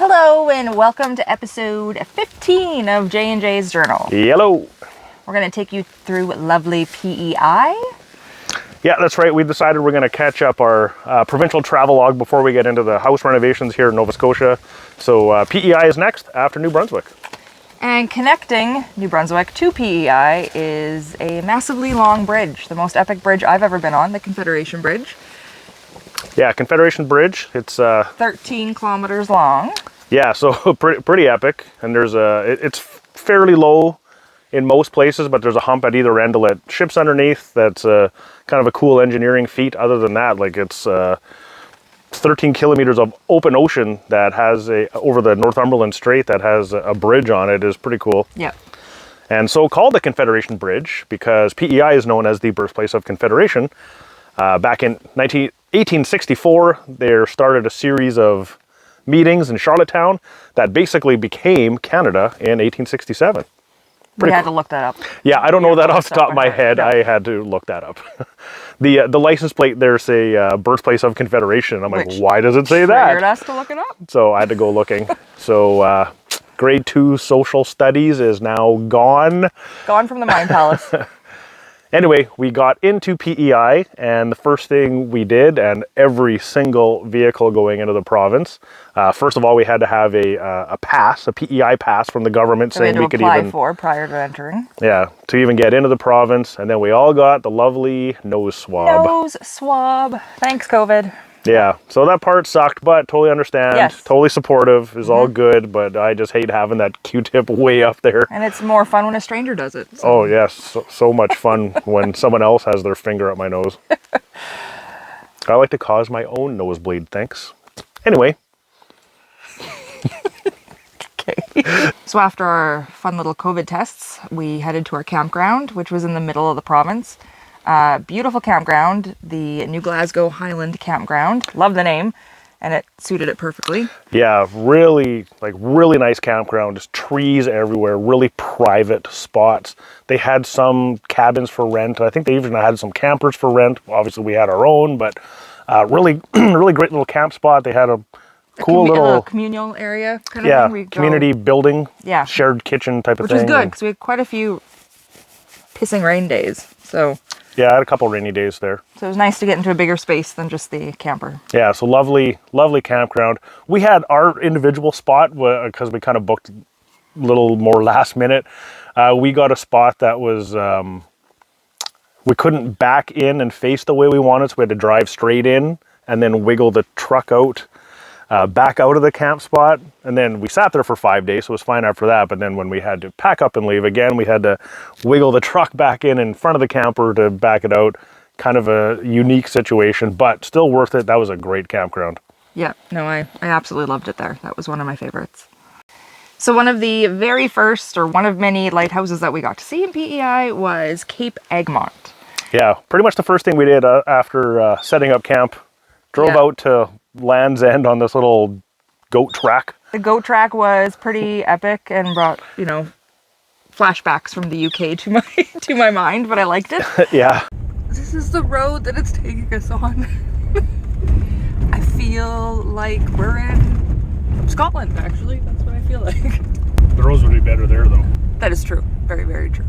Hello and welcome to episode 15 of J&J's Journal. Hello. We're going to take you through lovely PEI. Yeah, that's right. We decided we're going to catch up our provincial travelogue before we get into the house renovations here in Nova Scotia. So PEI is next after New Brunswick. And connecting New Brunswick to PEI is a massively long bridge, the most epic bridge I've ever been on, the Confederation Bridge. Yeah, Confederation Bridge. It's 13 kilometers long. Yeah, so pretty epic. And there's it's fairly low in most places, but there's a hump at either end to let ships underneath. That's kind of a cool engineering feat. Other than that, like it's 13 kilometers of open ocean that has over the Northumberland Strait that has a bridge on it is pretty cool. Yeah. And so called the Confederation Bridge because PEI is known as the birthplace of Confederation. Back in 1864, there started a series of meetings in Charlottetown that basically became Canada in 1867. We had to look that up. Yeah, I don't know that off the top of my head. No. I had to look that up. The license plate there say birthplace of Confederation. I'm like, why does it say that? Triggered us to look it up. So I had to go looking. So grade 2 social studies is now gone. Gone from the Mind Palace. Anyway, we got into PEI, and the first thing we did, and every single vehicle going into the province, first of all, we had to have a pass, a PEI pass from the government saying we could even apply for prior to entering. Yeah, to even get into the province, and then we all got the lovely nose swab. Nose swab. Thanks, COVID. Yeah, so that part sucked, but totally understand. Yes. Totally supportive. Is all good, but I just hate having that Q-tip way up there. And it's more fun when a stranger does it. So. Oh yes, so much fun when someone else has their finger up my nose. I like to cause my own nosebleed, thanks. Anyway. Okay. So after our fun little COVID tests, we headed to our campground, which was in the middle of the province. Beautiful campground, the New Glasgow Highland Campground. Love the name, and it suited it perfectly. Yeah, really nice campground. Just trees everywhere, really private spots. They had some cabins for rent. I think they even had some campers for rent. Obviously, we had our own, but really great little camp spot. They had a cool little communal area kind of thing. Community building, yeah, shared kitchen type of thing. Which was good because we had quite a few pissing rain days. So. Yeah, I had a couple rainy days there. So it was nice to get into a bigger space than just the camper. Yeah, so lovely campground. We had our individual spot because we kind of booked a little more last minute. We got a spot that was, we couldn't back in and face the way we wanted, so we had to drive straight in and then wiggle the truck out, back out of the camp spot. And then we sat there for 5 days, so it was fine after that. But then when we had to pack up and leave again, we had to wiggle the truck back in front of the camper to back it out. Kind of a unique situation, but still worth it. That was a great campground. Yeah, no, I absolutely loved it there. That was one of my favorites. So one of the very first, or one of many lighthouses that we got to see in PEI was Cape Egmont. Yeah, pretty much the first thing we did after setting up camp. Drove out to Land's End on this little goat track. The goat track was pretty epic and brought, flashbacks from the UK to my mind, but I liked it. Yeah. This is the road that it's taking us on. I feel like we're in Scotland, actually. That's what I feel like. The roads would be better there, though. That is true. Very, very true.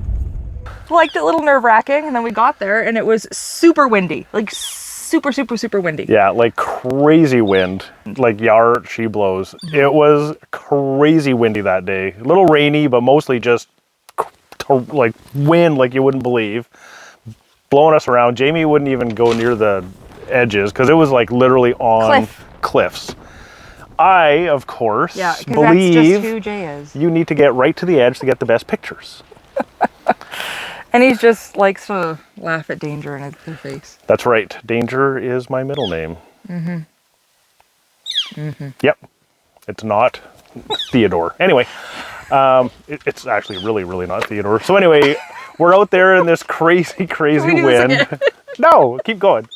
Liked it, a little nerve-wracking, and then we got there, and it was super windy. Like, super, super, super windy. Yeah, like crazy wind. Like yar, she blows. It was crazy windy that day. A little rainy, but mostly just like wind like you wouldn't believe. Blowing us around. Jamie wouldn't even go near the edges because it was like literally on cliffs. I, of course, believe that's just who Jay is. You need to get right to the edge to get the best pictures. And he just likes to laugh at danger in their face. That's right. Danger is my middle name. Mm-hmm. Mm-hmm. Yep. It's not Theodore. Anyway, it's actually really not Theodore. So anyway, we're out there in this crazy wind. No, keep going.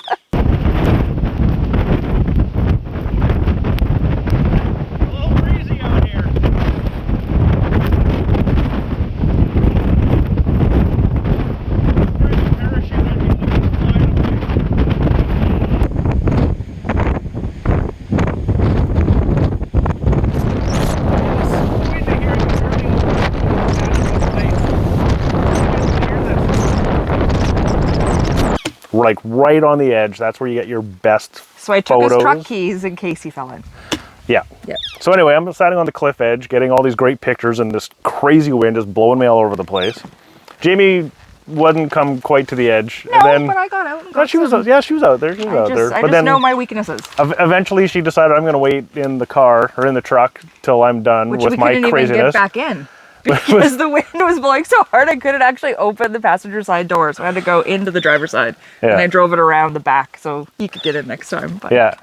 like right on the edge. That's where you get your best So I took photos. his truck keys in case he fell in. Yeah. Yeah. So anyway, I'm standing on the cliff edge, getting all these great pictures, and this crazy wind is blowing me all over the place. Jamie wouldn't come quite to the edge, No, and then but I got out. And no, got she was some. yeah, she was out there. She was out there. I But just then know my weaknesses. eventually, she decided I'm going to wait in the car or in the truck till I'm done Which with we my couldn't even get craziness. back in. Because the wind was blowing so hard, I couldn't actually open the passenger side door. So I had to go into the driver's side. Yeah. And I drove it around the back so he could get in next time. But. Yeah.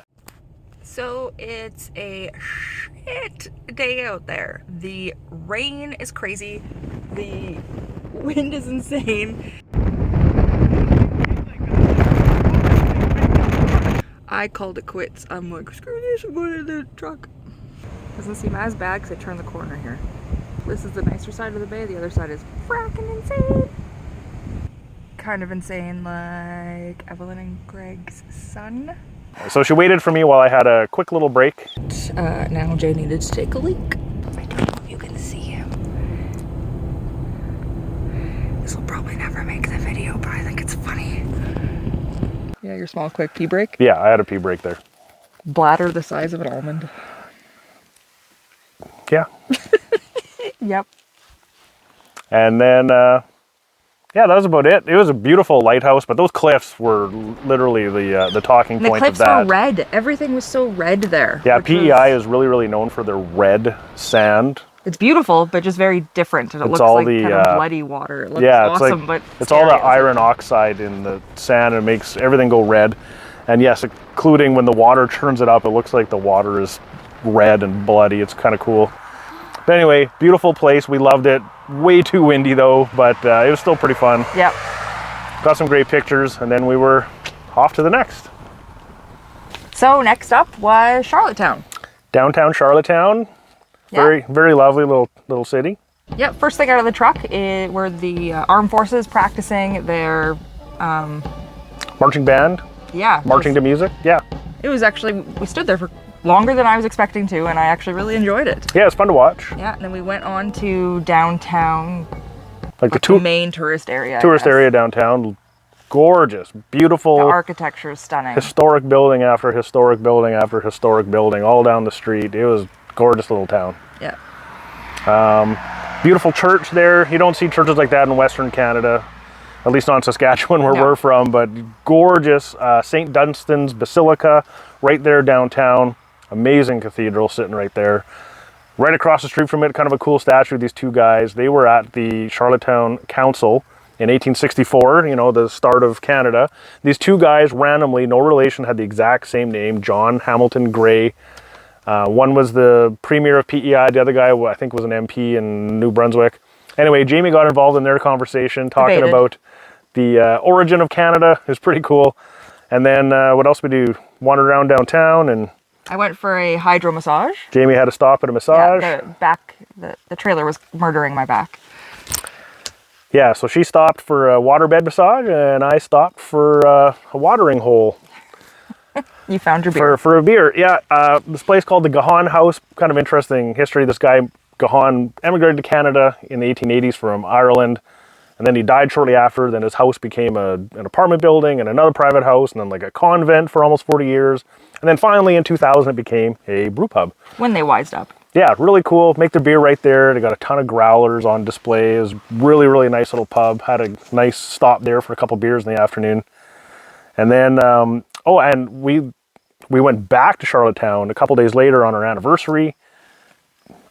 So it's a shit day out there. The rain is crazy. The wind is insane. I called it quits. I'm like, screw this, I'm going in the truck. Doesn't seem as bad because I turned the corner here. This is the nicer side of the bay. The other side is fracking insane. Kind of insane like Evelyn and Greg's son. So she waited for me while I had a quick little break. Now Jay needed to take a leak. I don't know if you can see him. This will probably never make the video, but I think it's funny. Yeah, your small quick pee break. Yeah, I had a pee break there. Bladder the size of an almond. Yeah. Yep. And then, yeah, that was about it. It was a beautiful lighthouse, but those cliffs were literally the talking And the point of cliffs that. were red. Everything was so red there. Yeah, which PEI was- is really, really known for their red sand. It's beautiful, but just very different. And it looks all like the, kind of bloody water. It looks Yeah, it's awesome, like but it's all the scary. iron oxide in the sand, and it makes everything go red. And yes, including when the water churns it up, it looks like the water is red and bloody. It's kind of cool. But anyway, beautiful place. We loved it. Way too windy though, but it was still pretty fun. Yep. Got some great pictures, and then we were off to the next. So next up was Charlottetown. Downtown Charlottetown. Yeah. Very, very lovely little city. Yep. First thing out of the truck were the armed forces practicing their, Marching band, yeah. marching to music. Yeah. It was actually, we stood there for longer than I was expecting to, and I actually really enjoyed it. Yeah, it's fun to watch. Yeah, and then we went on to downtown, Like the the main tourist area. I tourist guess. area downtown. Gorgeous, beautiful. The architecture is stunning. Historic building after historic building after historic building all down the street. It was a gorgeous little town. Yeah. Beautiful church there. You don't see churches like that in Western Canada, at least not in Saskatchewan where No. we're from, but gorgeous. St. Dunstan's Basilica right there downtown. Amazing cathedral sitting right there. Right across the street from it, kind of a cool statue of these two guys. They were at the Charlottetown Council in 1864, you know, the start of Canada. These two guys randomly, no relation, had the exact same name, John Hamilton Gray. One was the premier of PEI, the other guy I think was an MP in New Brunswick. Anyway, Jamie got involved in their conversation, talking Debated. about the origin of Canada. It was pretty cool. And then what else we do? Wandered around downtown, and I went for a hydro massage. Jamie had to stop at a massage. Yeah, the trailer was murdering my back. Yeah, so she stopped for a waterbed massage, and I stopped for a watering hole You found your beer. for a beer. Yeah, this place called the Gahan House. Kind of interesting history. This guy, Gahan, emigrated to Canada in the 1880s from Ireland, and then he died shortly after. Then his house became an apartment building and another private house, and then like a convent for almost 40 years. And then finally in 2000, it became a brew pub. When they wised up. Yeah, really cool. Make their beer right there. They got a ton of growlers on display. It was really, really nice little pub. Had a nice stop there for a couple beers in the afternoon. And then, and we went back to Charlottetown a couple days later on our anniversary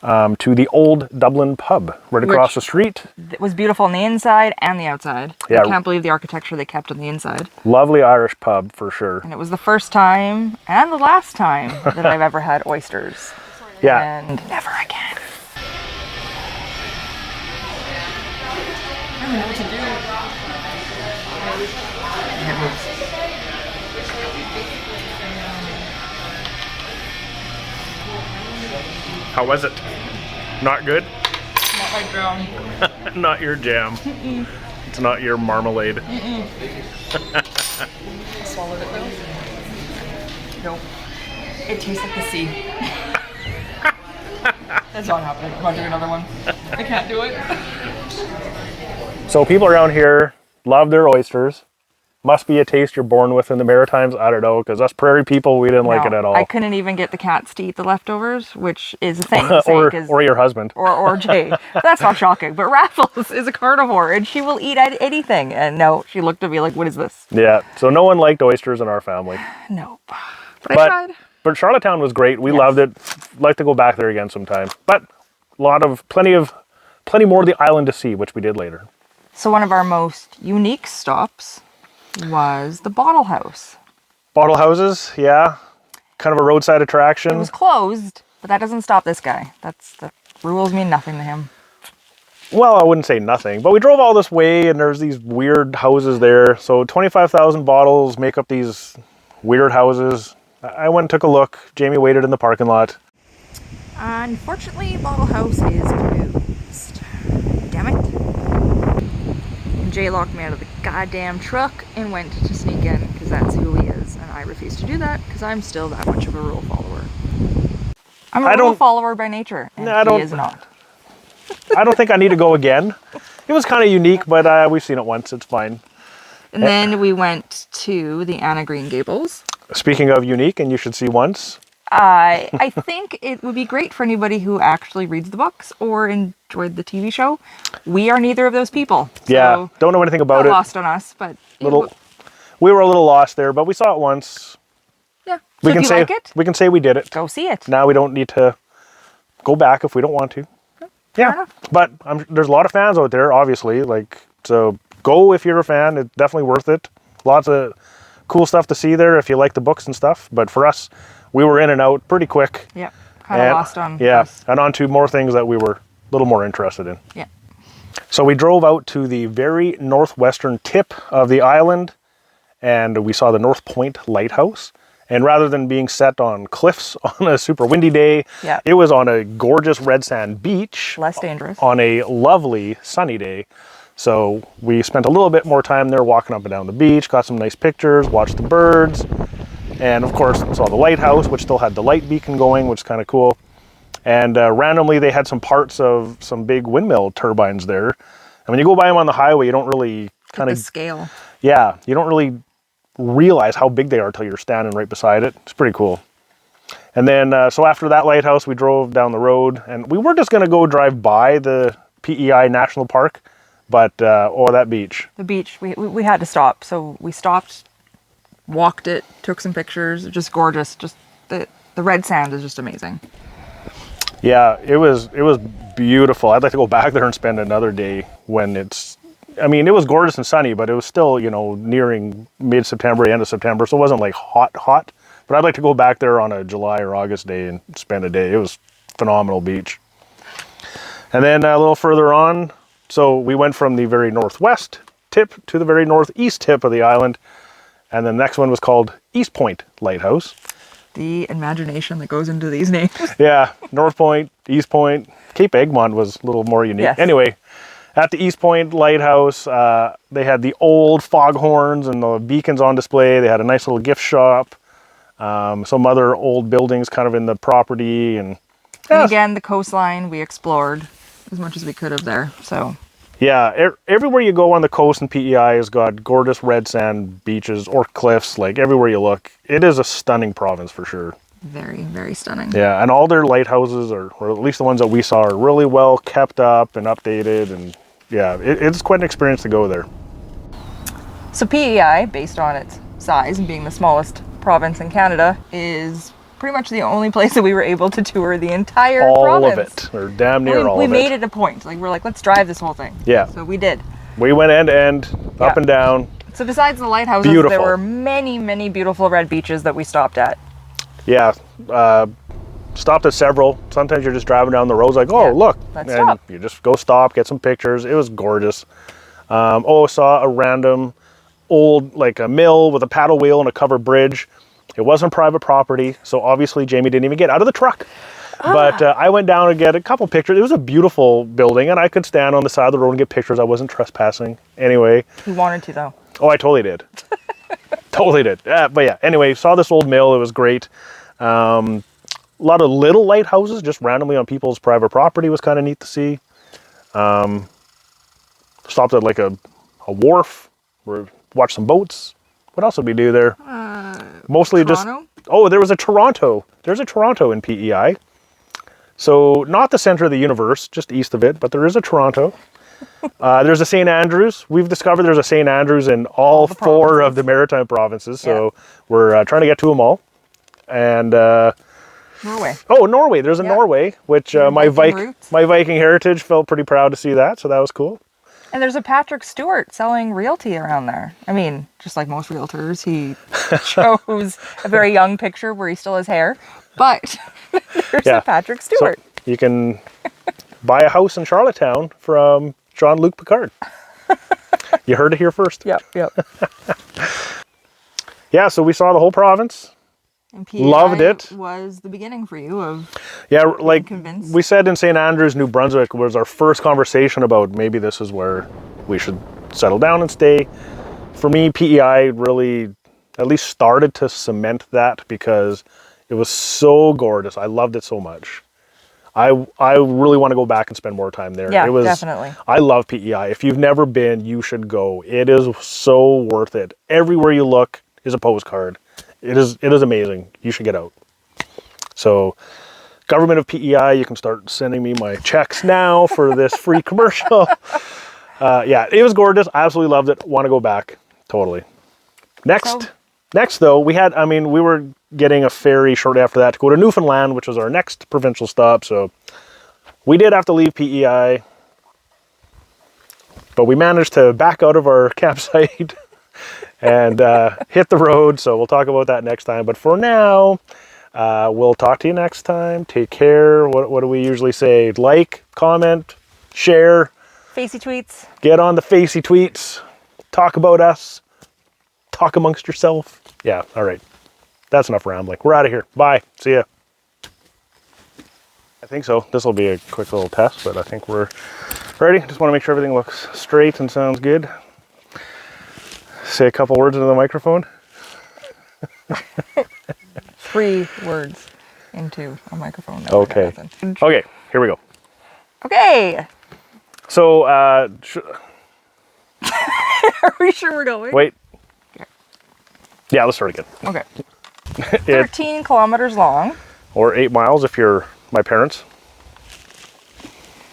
to the Old Dublin pub right across the street. It was beautiful on the inside and the outside. Yeah. I can't believe the architecture they kept on the inside. Lovely Irish pub for sure. And it was the first time and the last time that I've ever had oysters. Yeah. And never again. I don't know what to do. How was it? Not good? Not my drum. Not your jam. It's not your marmalade. Swallowed it though. Nope. It tastes like the sea. That's not happening. I'm not doing another one. I can't do it. So people around here love their oysters. Must be a taste you're born with in the Maritimes. I don't know, because us prairie people, we didn't like it at all. I couldn't even get the cats to eat the leftovers, which is a thing. or your husband. Or Jay. That's not shocking. But Raffles is a carnivore, and she will eat anything. And no, she looked at me like, what is this? Yeah, so no one liked oysters in our family. No. But I tried. But Charlottetown was great. We loved it. Like to go back there again sometime. But plenty more of the island to see, which we did later. So one of our most unique stops was the Bottle House. Bottle houses, yeah. Kind of a roadside attraction. It was closed, but that doesn't stop this guy. The rules mean nothing to him. Well, I wouldn't say nothing, but we drove all this way and there's these weird houses there. So 25,000 bottles make up these weird houses. I went and took a look. Jamie waited in the parking lot. Unfortunately, Bottle House is closed. Damn it. Jay locked me out of the goddamn truck and went to sneak in because that's who he is. And I refuse to do that because I'm still that much of a rule follower. I'm a rule follower by nature, and he is not. I don't think I need to go again. It was kind of unique, but we've seen it once. It's fine. And then we went to the Anna Green Gables. Speaking of unique, and you should see once. I think it would be great for anybody who actually reads the books or enjoyed the TV show. We are neither of those people. Yeah, don't know anything about it. Lost on us, but we were a little lost there, but we saw it once. Yeah. So if you like it, we can say we did it. Go see it. Now we don't need to go back if we don't want to. Yeah, but there's a lot of fans out there, obviously. So go if you're a fan. It's definitely worth it. Lots of cool stuff to see there if you like the books and stuff. But for us, we were in and out pretty quick. Yeah, kind of lost on us. And on to more things that we were a little more interested in. Yeah. So we drove out to the very northwestern tip of the island, and we saw the North Point Lighthouse. And rather than being set on cliffs on a super windy day, it was on a gorgeous red sand beach. Less dangerous. On a lovely sunny day. So we spent a little bit more time there walking up and down the beach, got some nice pictures, watched the birds, and of course saw the lighthouse, which still had the light beacon going, which is kind of cool. And randomly they had some parts of some big windmill turbines there. And when you go by them on the highway, you don't really kind of... the scale. Yeah, you don't really realize how big they are until you're standing right beside it. It's pretty cool. And then, so after that lighthouse, we drove down the road, and we were just going to go drive by the PEI National Park, but, that beach. The beach, we had to stop. So we stopped, walked it, took some pictures, just gorgeous. Just the red sand is just amazing. Yeah, it was beautiful. I'd like to go back there and spend another day when it was gorgeous and sunny, but it was still, nearing mid-September, end of September, so it wasn't like hot. But I'd like to go back there on a July or August day and spend a day. It was phenomenal beach. And then a little further on, so we went from the very northwest tip to the very northeast tip of the island. And the next one was called East Point Lighthouse. The imagination that goes into these names. Yeah, North Point, East Point. Cape Egmont was a little more unique. Yes. Anyway, at the East Point Lighthouse, they had the old foghorns and the beacons on display. They had a nice little gift shop, some other old buildings kind of in the property. And again, the coastline, we explored as much as we could have there. So yeah, everywhere you go on the coast in PEI has got gorgeous red sand beaches or cliffs. Like everywhere you look, it is a stunning province for sure. Very, very stunning. Yeah, and all their lighthouses, or at least the ones that we saw, are really well kept up and updated. And yeah, it's quite an experience to go there. So PEI, based on its size and being the smallest province in Canada, is pretty much the only place that we were able to tour the entire province. All of it, or damn near all of it. We made it a point. We're like, let's drive this whole thing. Yeah. So we did. We went end to end, up and down. So besides the lighthouses, there were many, many beautiful red beaches that we stopped at. Yeah. Stopped at several. Sometimes you're just driving down the roads like, look. Let's stop. You just go stop, get some pictures. It was gorgeous. Saw a random old, like a mill with a paddle wheel and a covered bridge. It wasn't private property, so obviously Jamie didn't even get out of the truck. But I went down to get a couple pictures. It was a beautiful building, and I could stand on the side of the road and get pictures. I wasn't trespassing. Anyway. You wanted to, though. Oh, I totally did. Totally did. But yeah, anyway, saw this old mill. It was great. A lot of little lighthouses just randomly on people's private property was kind of neat to see. Stopped at like a wharf, watched some boats. What else did we do there? Mostly Toronto? just... Oh, there was a Toronto. There's a Toronto in PEI. So not the center of the universe, just east of it, but there is a Toronto. There's a St. Andrews. We've discovered there's a St. Andrews in all 4 of the Maritime provinces. So we're trying to get to them all. And... Norway. Oh, Norway. There's a Norway, which my Viking heritage felt pretty proud to see that. So that was cool. And there's a Patrick Stewart selling realty around there. I mean, just like most realtors, he chose a very young picture where he still has hair. But there's a Patrick Stewart. So you can buy a house in Charlottetown from Jean-Luc Picard. You heard it here first. Yep. Yeah, so we saw the whole province. And PEI loved it. Was the beginning for you of like convinced? We said in St. Andrews, New Brunswick was our first conversation about maybe this is where we should settle down and stay. For me, PEI really at least started to cement that because it was so gorgeous. I loved it so much. I really want to go back and spend more time there. Yeah, definitely. I love PEI. If you've never been, you should go. It is so worth it. Everywhere you look is a postcard. It is amazing. You should get out. So, government of PEI, you can start sending me my checks now for this free commercial. Yeah, it was gorgeous. I absolutely loved it. Want to go back. Totally. Next though, we were getting a ferry shortly after that to go to Newfoundland, which was our next provincial stop. So, we did have to leave PEI, but we managed to back out of our campsite and hit the road. So we'll talk about that next time. But for now, we'll talk to you next time. Take care. What do we usually say? Like, comment, share. Facey tweets. Get on the facey tweets. Talk about us. Talk amongst yourself. Yeah, all right. That's enough rambling. We're out of here. Bye. See ya. I think so. This will be a quick little test, but I think we're ready. Just want to make sure everything looks straight and sounds good. Say a couple words into the microphone. 3 words into a microphone. Okay. Okay, here we go. Okay. So, Are we sure we're going? wait. Yeah, let's start again. Okay. 13 kilometers long. Or 8 miles if you're my parents.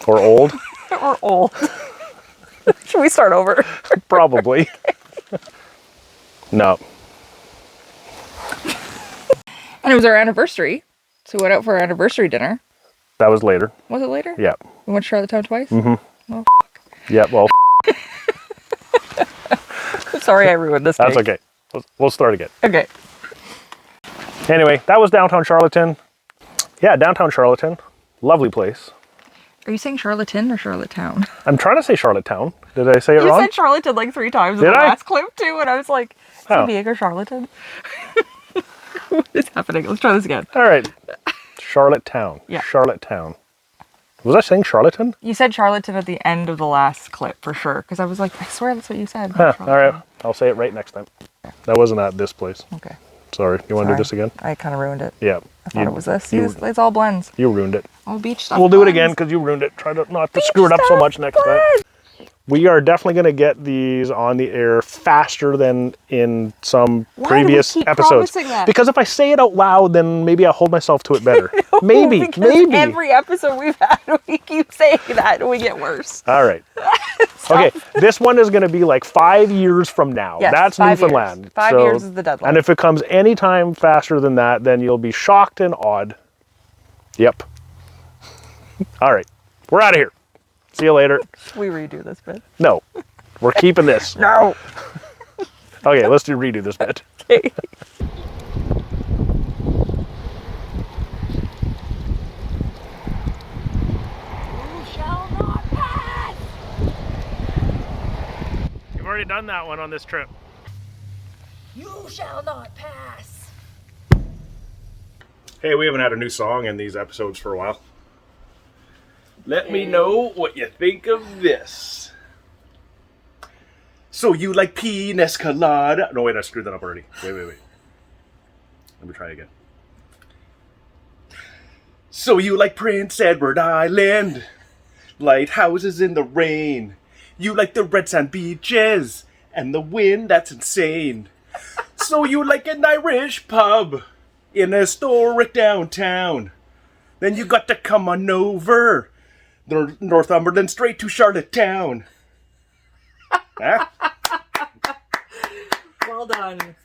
Or old. Or old. Should we start over? Probably. No. And it was our anniversary. So we went out for our anniversary dinner. That was later. Was it later? Yeah. We went to Charlottetown twice? Mm-hmm. Oh, Yeah, well. sorry I ruined this. That's okay. We'll start again. Okay. Anyway, that was downtown Charlottetown. Yeah, downtown Charlottetown. Lovely place. Are you saying Charlottetown or Charlottetown? I'm trying to say Charlottetown. Did I say it You wrong? said Charlottetown like 3 times in Did the I? last clip too, and I was like, is it big or Charlottetown? What is happening? Let's try this again. All right. Charlottetown. Yeah. Charlottetown. Was I saying Charlottetown? You said Charlottetown at the end of the last clip for sure, because I was like, I swear that's what you said. Huh, all right. I'll say it right next time. That wasn't at this place. Okay. Sorry. You want to do this again? I kind of ruined it. Yeah. I thought it was this. See, it's all blends. You ruined it. All beach stuff. We'll do it blends. again because you ruined it. Try to not to screw it up so much next time. We are definitely going to get these on the air faster than in some previous do we keep episodes. promising that? Because if I say it out loud, then maybe I'll hold myself to it better. No, maybe. Every episode we've had, we keep saying that and we get worse. All right. Okay, this one is going to be like 5 years from now. Yes, That's 5 Newfoundland. years. 5 years is the deadline. And if it comes any time faster than that, then you'll be shocked and awed. Yep. All right. We're out of here. See you later. We redo this bit. No. We're keeping this. No. Okay, let's redo this bit. Okay. You've already done that one on this trip. You shall not pass. Hey, we haven't had a new song in these episodes for a while. Let me know what you think of this. So you like pina colada? No, wait, I screwed that up already. Wait. Let me try again. So you like Prince Edward Island? Lighthouses in the rain. You like the red sand beaches and the wind that's insane. So you like an Irish pub in a historic downtown? Then you got to come on over Northumberland Strait to Charlottetown. Huh? Well done.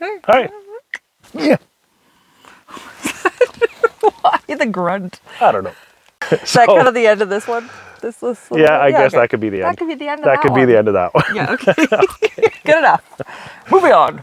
Hi. Yeah. Why the grunt? I don't know. Is that kind of the end of this one? This little Yeah, I guess okay. that could be the end. That could be the end of That could be one. the end of that one. Yeah, okay. Good enough. Moving on.